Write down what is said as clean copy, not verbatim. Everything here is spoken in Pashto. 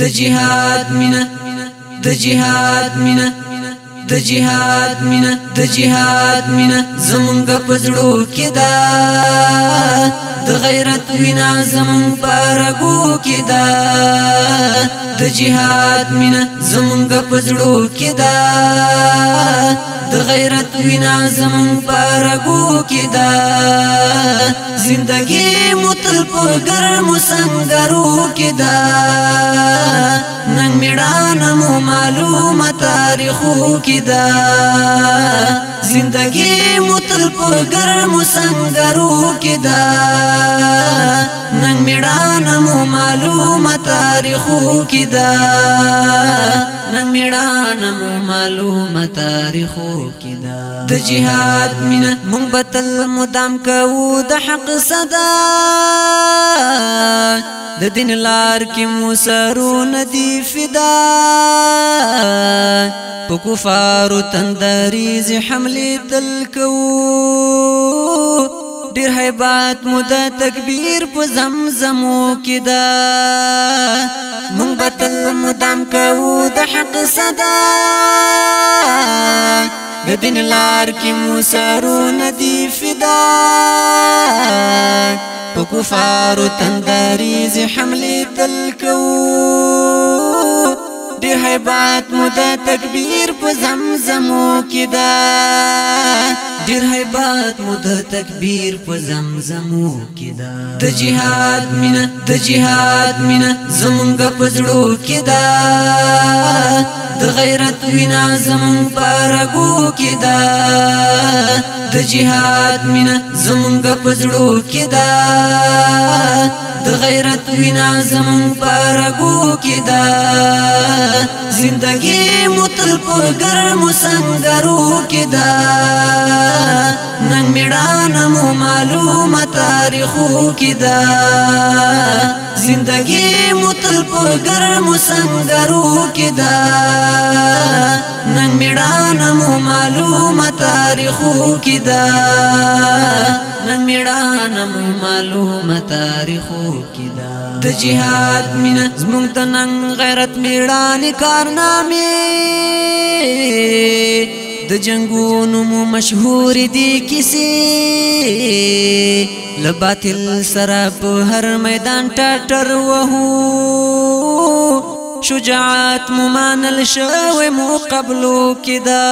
د جهاد مینا د جهاد مینا د جهاد مینا د جهاد مینا زمونږ پزړو کې دا د غیرت وینا زمونږ پرګو کې دا د جهاد مینا زمونږ پزړو کې دا د غیرت وینا زمونږ پرګو کې دا زندگی متل په ګرمو سنگرو کې دا نن میړانه مو معلومه تاریخو کې دا زندگی متل په ګرمو سنگرو کې دا نن میړانه مو معلومه تاریخو کې دا نن میړانه مو معلومه تاریخو کې دا د جهاد مینا مونږ بتل مدام کوو د حق صدا د دین لار کې مو سرونه دی فدا په کفارو تندریز حمله تل کوو ډیر هیبات مو د تکبیر په زمزمو کې دا مونږ بتل مدام کوو د حق صدا د دین لار کې مو سرونه دی فدا په کفارو تندریز حمله تل کوو ډیر هیبات مو د تکبیر په زمزمو کې دا ډیر هیبات مو د تکبیر په زمزمو کې دا د جهاد مینا د جهاد مینا زمونږ پزړو کې دا د غیرت وینا زمونږ پرګو کې دا د جهاد مینا زمونږ پزړو کې دا د غیرت وینا زمونږ پرګو کې دا زندگی متل په ګرمو سنگرو کې دا نن میړانه مو معلومه تاریخو کې دا زندگی متل په ګرمو سنگرو کې دا نن میړانه مو معلومه تاریخو کې دا نن میړانه مو معلومه تاریخو کې دا د جهاد مینا زمونږ د نن غیرت میړانې کارنامې د جنگونو مو مشهور دي کیسې له باطل سره په هر میدان ټټر وهو شجاعت مو منل شوی مو قبلو کې دا